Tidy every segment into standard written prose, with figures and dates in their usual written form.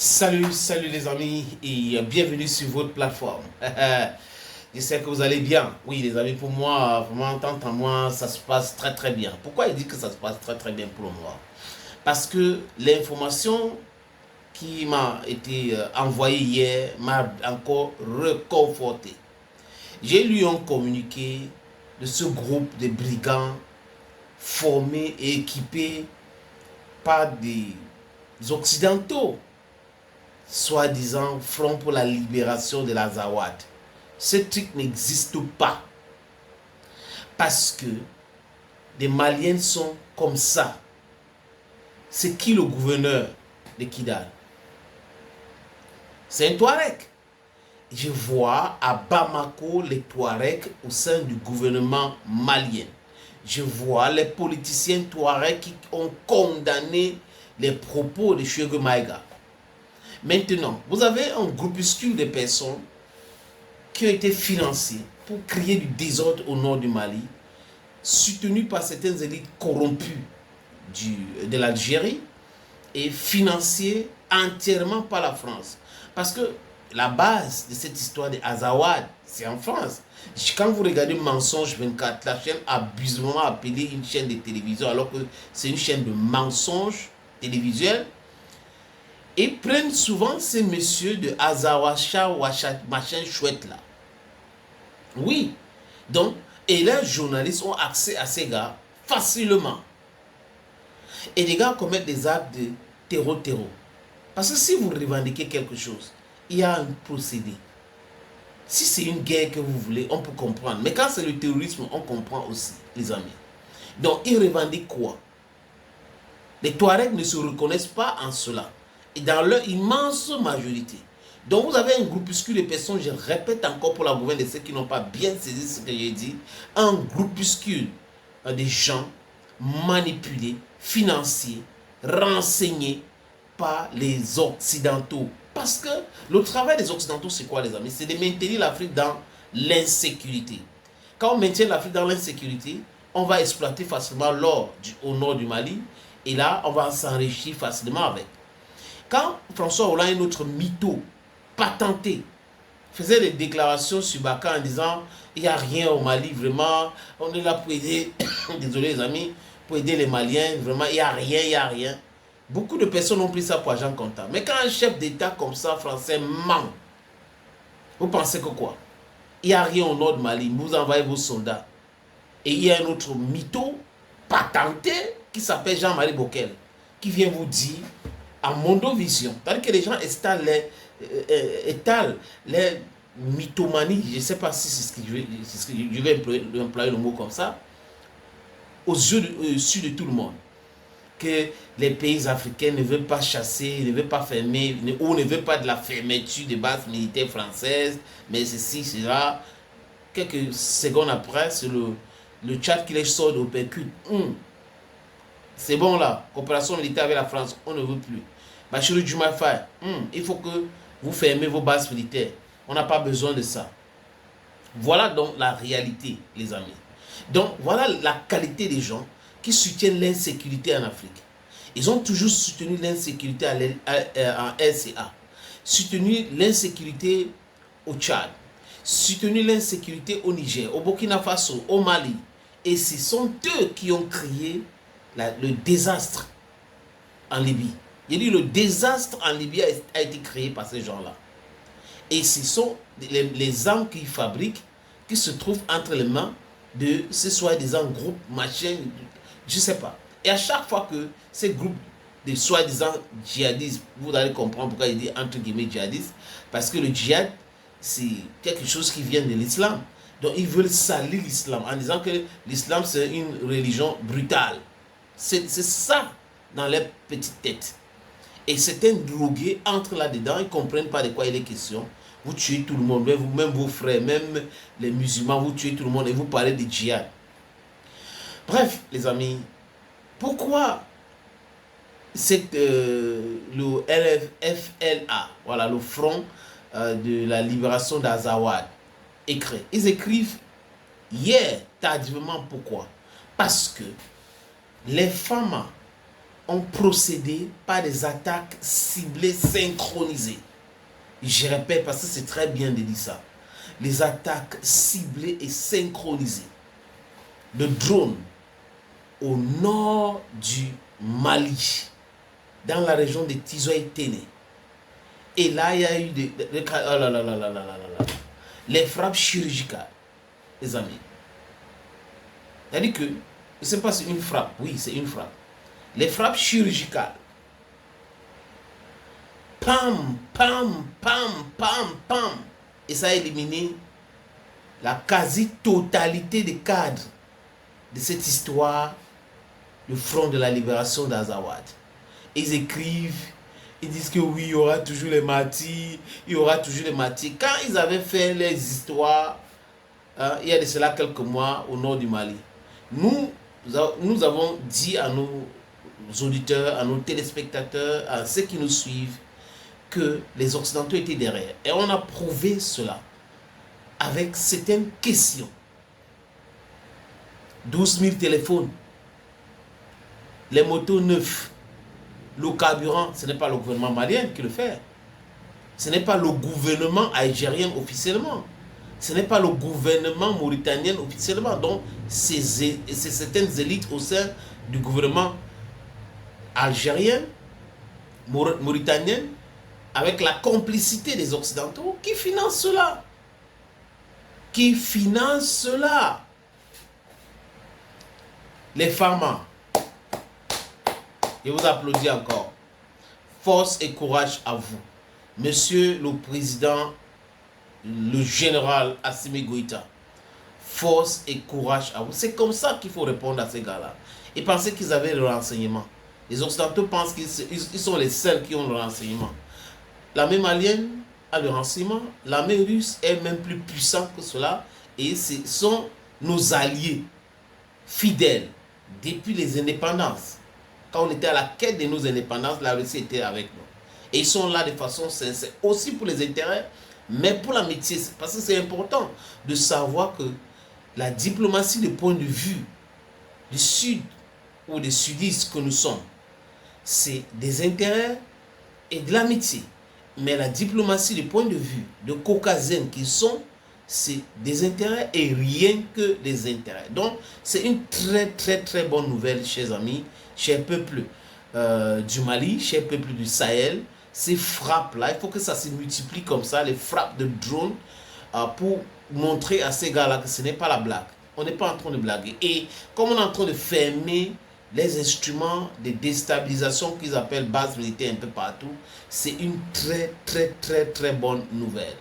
Salut les amis et bienvenue sur votre plateforme. J'espère que vous allez bien. Oui les amis, pour moi, vraiment, tant à moi, ça se passe très bien. Pourquoi il dit que ça se passe très bien pour moi? Parce que l'information qui m'a été envoyée hier m'a encore reconforté. J'ai lu un communiqué de ce groupe de brigands formés et équipés par des Occidentaux, soi-disant Front pour la libération de l'Azawad. Ce truc n'existe pas. Parce que les Maliens sont comme ça. C'est qui le gouverneur de Kidal? C'est un Touareg. Je vois à Bamako les Touaregs au sein du gouvernement malien. Je vois les politiciens Touaregs qui ont condamné les propos de Cheikh Maïga. Maintenant, vous avez un groupuscule de personnes qui ont été financées pour créer du désordre au nord du Mali, soutenues par certaines élites corrompues de l'Algérie et financées entièrement par la France. Parce que la base de cette histoire de Azawad, c'est en France. Quand vous regardez Mensonge 24, la chaîne abusivement appelée une chaîne de télévision, alors que c'est une chaîne de mensonges télévisuels, et prennent souvent ces messieurs de Azawacha, machin chouette là. Oui. Donc, et les journalistes ont accès à ces gars facilement. Et les gars commettent des actes de terreau. Parce que si vous revendiquez quelque chose, il y a un procédé. Si c'est une guerre que vous voulez, on peut comprendre. Mais quand c'est le terrorisme, on comprend aussi, les amis. Donc, ils revendiquent quoi? Les Touaregs ne se reconnaissent pas en cela. Et dans leur immense majorité. Donc vous avez un groupuscule de personnes, je répète encore pour la gouvernement de ceux qui n'ont pas bien saisi ce que j'ai dit, un groupuscule de gens manipulés, financés, renseignés par les Occidentaux. Parce que le travail des Occidentaux, c'est quoi les amis? C'est de maintenir l'Afrique dans l'insécurité. Quand on maintient l'Afrique dans l'insécurité, on va exploiter facilement l'or au nord du Mali. Et là, on va s'enrichir facilement avec. Quand François Hollande, un autre mytho, patenté, faisait des déclarations sur Baka en disant il n'y a rien au Mali, vraiment, on est là pour aider, désolé les amis, pour aider les Maliens, vraiment, il n'y a rien. Beaucoup de personnes ont pris ça pour agent comptable. Mais quand un chef d'État comme ça, français, ment, vous pensez que quoi? Il n'y a rien au nord du Mali, vous envoyez vos soldats. Et il y a un autre mytho, patenté, qui s'appelle Jean-Marie Bockel, qui vient vous dire en mondovision, c'est-à-dire que les gens étalent les mythomanies, je ne sais pas si c'est ce que je vais employer le mot comme ça, aux yeux de tout le monde, que les pays africains ne veulent pas chasser, ne veulent pas fermer, ou ne veulent pas de la fermeture des bases militaires françaises, mais ceci, cela. Quelques secondes après, c'est le Tchad qui les sort au percute. C'est bon là, coopération militaire avec la France, on ne veut plus. Bachiru Diomaye Faye, il faut que vous fermez vos bases militaires. On n'a pas besoin de ça. Voilà donc la réalité, les amis. Donc voilà la qualité des gens qui soutiennent l'insécurité en Afrique. Ils ont toujours soutenu l'insécurité en RCA, soutenu l'insécurité au Tchad, soutenu l'insécurité au Niger, au Burkina Faso, au Mali. Et ce sont eux qui ont créé le désastre en Libye. Il dit le désastre en Libye a été créé par ces gens-là. Et ce sont les armes qu'ils fabriquent qui se trouvent entre les mains de ce soi-disant groupes, machin, je ne sais pas. Et à chaque fois que ces groupes de soi-disant djihadistes, vous allez comprendre pourquoi il dit entre guillemets djihadistes, parce que le djihad, c'est quelque chose qui vient de l'islam. Donc ils veulent salir l'islam en disant que l'islam c'est une religion brutale. C'est ça dans les petites têtes. Et certains drogués entrent là-dedans, ils ne comprennent pas de quoi il est question. Vous tuez tout le monde, même vos frères, même les musulmans, vous tuez tout le monde et vous parlez de djihad. Bref, les amis, pourquoi le FLA, voilà, le Front de la libération d'Azawad, écrit? Ils écrivent hier, tardivement, pourquoi? Parce que les femmes ont procédé par des attaques ciblées synchronisées. Je répète parce que c'est très bien de dire ça. Les attaques ciblées et synchronisées de drones au nord du Mali, dans la région de Tizoï-Téné. Et là, il y a eu les frappes chirurgicales, les amis. C'est-à-dire que, je ne sais pas si c'est une frappe, oui, c'est une frappe. Les frappes chirurgicales, pam, pam, pam, pam, pam, et ça a éliminé la quasi-totalité des cadres de cette histoire, le front de la libération d'Azawad. Ils écrivent, ils disent que oui, il y aura toujours les martyrs, il y aura toujours les martyrs. Quand ils avaient fait les histoires, il y a de cela quelques mois au nord du Mali, nous avons dit à nos auditeurs, à nos téléspectateurs, à ceux qui nous suivent, que les Occidentaux étaient derrière. Et on a prouvé cela avec certaines questions. 12 000 téléphones, les motos neufs, le carburant. Ce n'est pas le gouvernement malien qui le fait. Ce n'est pas le gouvernement algérien officiellement. Ce n'est pas le gouvernement mauritanien officiellement. Donc, c'est certaines élites au sein du gouvernement algérien, mauritanien, avec la complicité des Occidentaux, qui financent cela. Qui financent cela. Les pharma, je vous applaudis encore. Force et courage à vous. Monsieur le Président, le général Assimi Goïta. Force et courage à vous. C'est comme ça qu'il faut répondre à ces gars-là. Ils pensaient qu'ils avaient le renseignement. Les Occidentaux pensent qu'ils sont les seuls qui ont le renseignement. L'armée malienne a le renseignement. L'armée russe est même plus puissante que cela. Et ce sont nos alliés fidèles depuis les indépendances. Quand on était à la quête de nos indépendances, la Russie était avec nous. Et ils sont là de façon sincère, aussi pour les intérêts, mais pour l'amitié. Parce que c'est important de savoir que la diplomatie de point de vue du Sud ou des sudistes que nous sommes, c'est des intérêts et de l'amitié. Mais la diplomatie de point de vue de Caucasiens qui sont, c'est des intérêts et rien que des intérêts. Donc, c'est une très bonne nouvelle, chers amis, chers peuples du Mali, chers peuples du Sahel. Ces frappes-là, il faut que ça se multiplie comme ça, les frappes de drones, pour montrer à ces gars-là que ce n'est pas la blague. On n'est pas en train de blaguer. Et comme on est en train de fermer les instruments de déstabilisation qu'ils appellent base militaire un peu partout, c'est une très bonne nouvelle.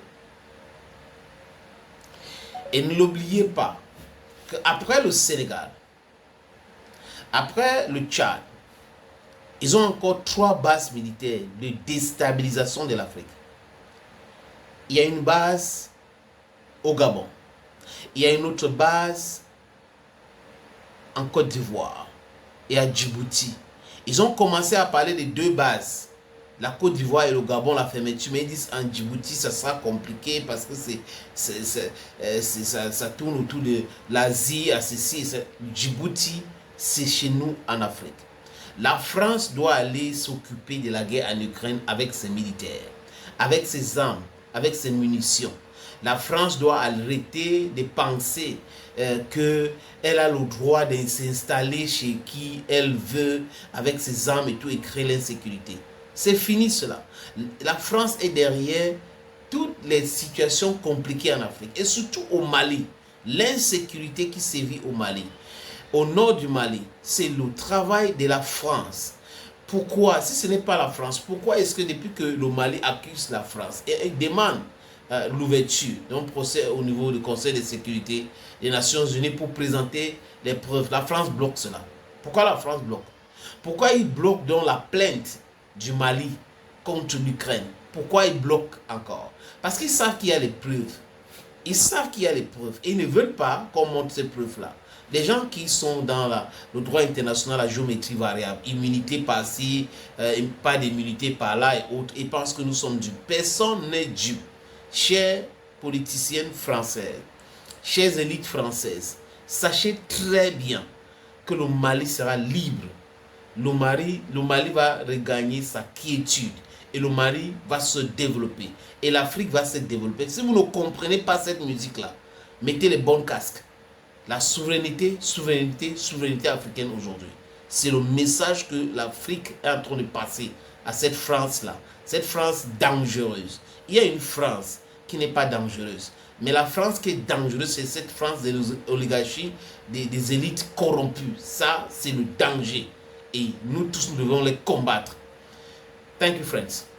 Et ne l'oubliez pas qu'après le Sénégal, après le Tchad, ils ont encore 3 bases militaires de déstabilisation de l'Afrique. Il y a une base au Gabon. Il y a une autre base en Côte d'Ivoire et à Djibouti. Ils ont commencé à parler de 2 bases. La Côte d'Ivoire et le Gabon, la fermeture, mais ils disent en Djibouti, ça sera compliqué parce que ça tourne autour de l'Asie, à ceci. Djibouti, c'est chez nous en Afrique. La France doit aller s'occuper de la guerre en Ukraine avec ses militaires, avec ses armes, avec ses munitions. La France doit arrêter de penser qu'elle a le droit de s'installer chez qui elle veut avec ses armes et tout et créer l'insécurité. C'est fini cela. La France est derrière toutes les situations compliquées en Afrique et surtout au Mali. L'insécurité qui sévit au Mali. Au nord du Mali, c'est le travail de la France. Pourquoi, si ce n'est pas la France, pourquoi est-ce que depuis que le Mali accuse la France et demande l'ouverture d'un procès au niveau du Conseil de sécurité des Nations Unies pour présenter les preuves, la France bloque cela? Pourquoi la France bloque? Pourquoi il bloque donc la plainte du Mali contre l'Ukraine? Pourquoi ils bloquent encore? Parce qu'ils savent qu'il y a les preuves. Ils savent qu'il y a les preuves et ils ne veulent pas qu'on montre ces preuves-là. Les gens qui sont dans le droit international, la géométrie variable, immunité par-ci, pas d'immunité par-là et autres, ils pensent que nous sommes dupes. Personne n'est dupe. Chères politiciennes françaises, chères élites françaises, sachez très bien que le Mali sera libre le Mali va regagner sa quiétude et le Mali va se développer et l'Afrique va se développer. Si vous ne comprenez pas cette musique-là, mettez les bons casques. La souveraineté, souveraineté, souveraineté africaine aujourd'hui. C'est le message que l'Afrique est en train de passer à cette France-là, cette France dangereuse. Il y a une France qui n'est pas dangereuse, mais la France qui est dangereuse, c'est cette France des oligarchies, des élites corrompues. Ça, c'est le danger. Et nous tous, nous devons les combattre. Thank you, friends.